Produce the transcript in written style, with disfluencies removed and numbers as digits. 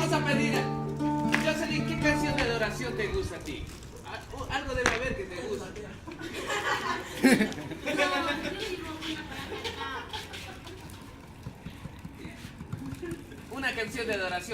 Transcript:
vamos a pedir. Jocelyn, ¿qué canción de adoración te gusta a ti? Algo debe haber que te gusta. Una canción de adoración.